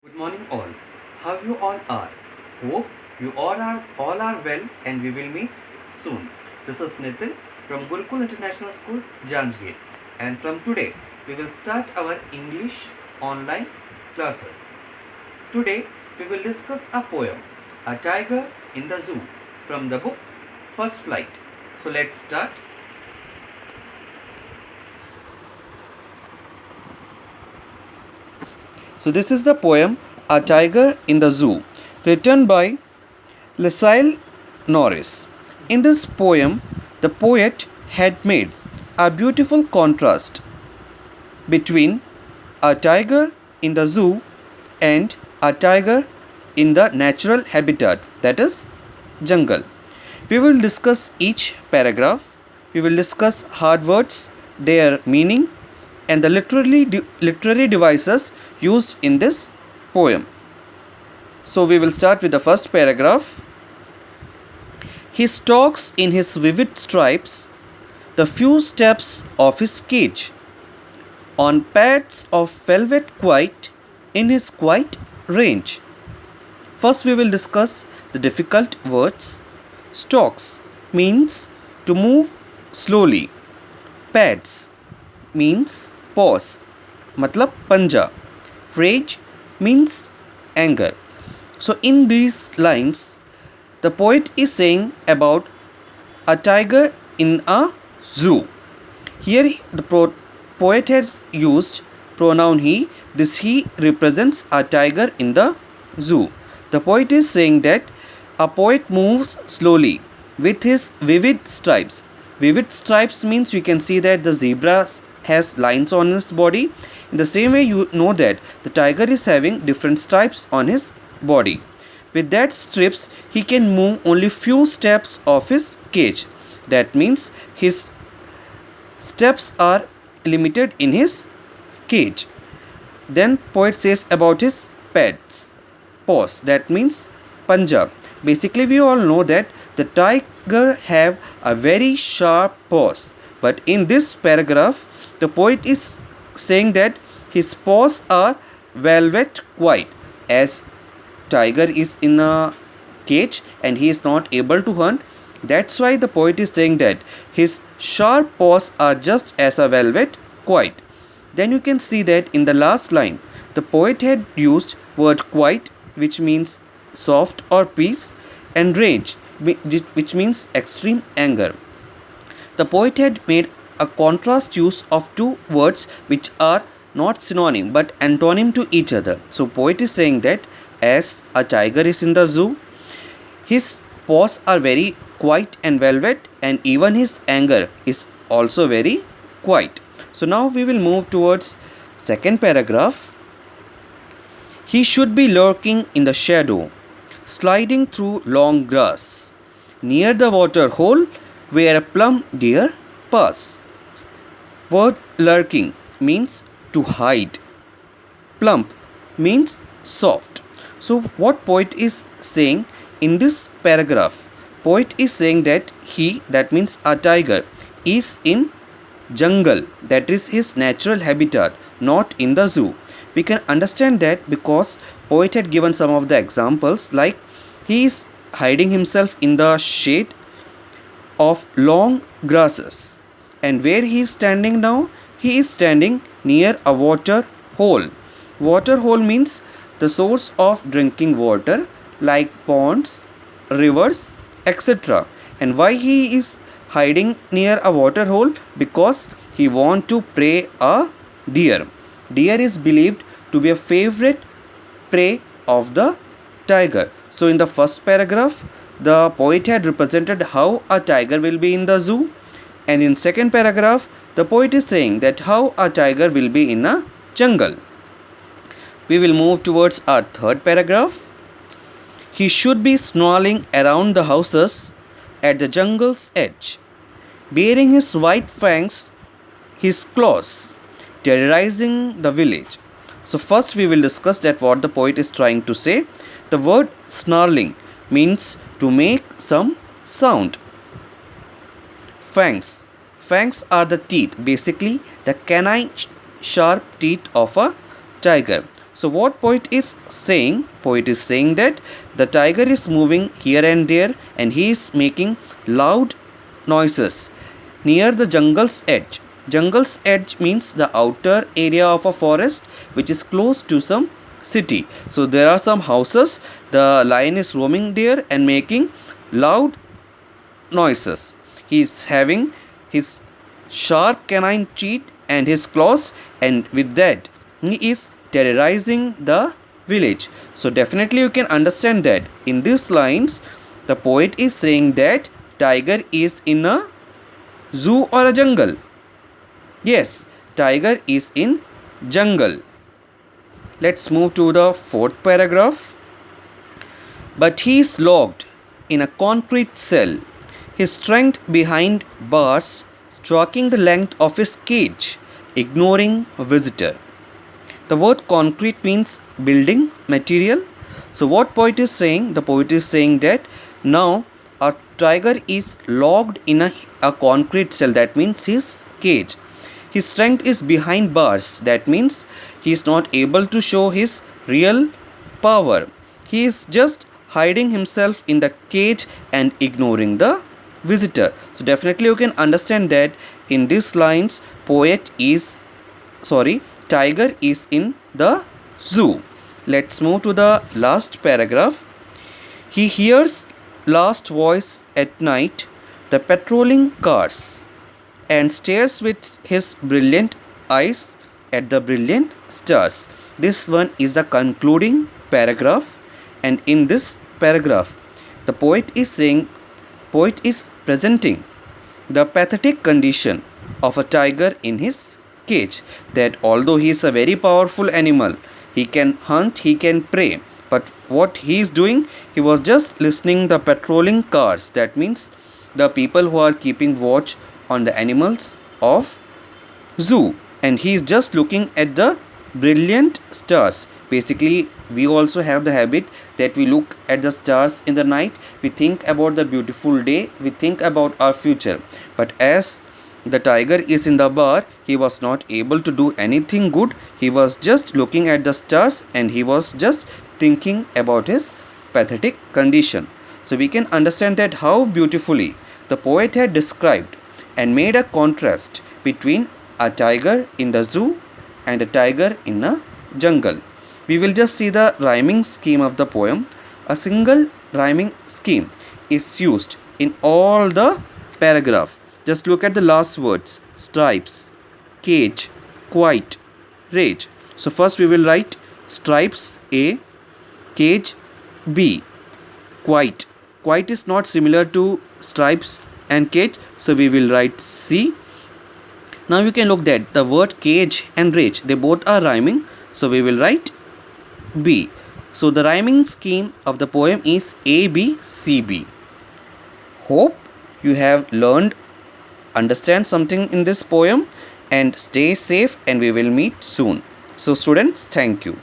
Good morning all. How you all are? Hope you all are well and we will meet soon. This is Nitin from Gurukul International School, Janjgir, and from today we will start our English online classes. Today we will discuss a poem, A Tiger in the Zoo, from the book First Flight. So let's start. So this is the poem A Tiger in the Zoo, written by Lucille Norris. In this poem, the poet had made a beautiful contrast between a tiger in the zoo and a tiger in the natural habitat, that is, jungle. We will discuss each paragraph. We will discuss hard words, their meaning, and the literary devices used in this poem. So we will start with the first paragraph. He stalks in his vivid stripes the few steps of his cage, on pads of velvet quiet in his quiet range. First we will discuss the difficult words. Stalks means to move slowly. Pads means pause, matlab panja. Rage means anger. So in these lines, the poet is saying about a tiger in a zoo. Here the poet has used pronoun he. This he represents a tiger in the zoo. The poet is saying that a poet moves slowly with his vivid stripes. Vivid stripes means you can see that the zebra has lines on his body. In the same way, you know that the tiger is having different stripes on his body. With that strips, he can move only few steps of his cage. That means his steps are limited in his cage. Then poet says about his pads, paws. That means panja. Basically, we all know that the tiger have a very sharp paws. But in this paragraph, the poet is saying that his paws are velvet white, as tiger is in a cage and he is not able to hunt. That's why the poet is saying that his sharp paws are just as a velvet white. Then you can see that in the last line, the poet had used word quiet, which means soft or peace, and rage, which means extreme anger. The poet had made a contrast use of two words which are not synonym but antonym to each other. So poet is saying that as a tiger is in the zoo, his paws are very quiet and velvet, and even his anger is also very quiet. So now we will move towards second paragraph. He should be lurking in the shadow, sliding through long grass, near the water hole where a plump deer pass. Word lurking means to hide. Plump means soft. So what poet is saying in this paragraph? Poet is saying that he, that means a tiger, is in jungle, that is his natural habitat, not in the zoo. We can understand that because poet had given some of the examples, like he is hiding himself in the shade of long grasses, and where he is standing now, he is standing near a water hole. Water hole means the source of drinking water, like ponds, rivers, etc. And why he is hiding near a water hole? Because he want to prey a deer. Deer is believed to be a favorite prey of the tiger. So in the first paragraph, the poet had represented how a tiger will be in the zoo, and in second paragraph, the poet is saying that how a tiger will be in a jungle. We will move towards our third paragraph. He should be snarling around the houses at the jungle's edge, baring his white fangs, his claws, terrorizing the village. So first we will discuss that what the poet is trying to say. The word snarling means to make some sound. Fangs. Fangs are the teeth, basically the canine sharp teeth of a tiger. So what poet is saying? Poet is saying that the tiger is moving here and there and he is making loud noises near the jungle's edge. Jungle's edge means the outer area of a forest which is close to some city. So there are some houses. The lion is roaming there and making loud noises. He is having his sharp canine teeth and his claws, and with that he is terrorizing the village. So definitely you can understand that in these lines the poet is saying that tiger is in a zoo or a jungle. Yes, tiger is in jungle. Let's move to the fourth paragraph. But he is locked in a concrete cell, his strength behind bars stroking the length of his cage, ignoring a visitor. The word concrete means building material. So what poet is saying? The poet is saying that now a tiger is locked in a concrete cell. That means his cage. His strength is behind bars. That means he is not able to show his real power. He is just hiding himself in the cage and ignoring the visitor. So definitely you can understand that in these lines tiger is in the zoo. Let's move to the last paragraph. He hears last voice at night, the patrolling cars, and stares with his brilliant eyes at the brilliant stars. This one is the concluding paragraph, and in this paragraph the poet is presenting the pathetic condition of a tiger in his cage, that although he is a very powerful animal, he can hunt, he can prey, but what he is doing, he was just listening the patrolling cars. That means the people who are keeping watch on the animals of zoo, and he is just looking at the brilliant stars. Basically we also have the habit that we look at the stars in the night, we think about the beautiful day, we think about our future. But as the tiger is in the bar, he was not able to do anything good. He was just looking at the stars and he was just thinking about his pathetic condition. So we can understand that how beautifully the poet had described and made a contrast between a tiger in the zoo and a tiger in a jungle. We will just see the rhyming scheme of the poem. A single rhyming scheme is used in all the paragraph. Just look at the last words: stripes, cage, quiet, rage. So first we will write stripes A, cage B, quiet. Quiet is not similar to stripes and cage, so we will write C. Now you can look that the word cage and rage, they both are rhyming, so we will write B. So the rhyming scheme of the poem is A, B, C, B. Hope you have understand something in this poem, and stay safe, and we will meet soon. So students, thank you.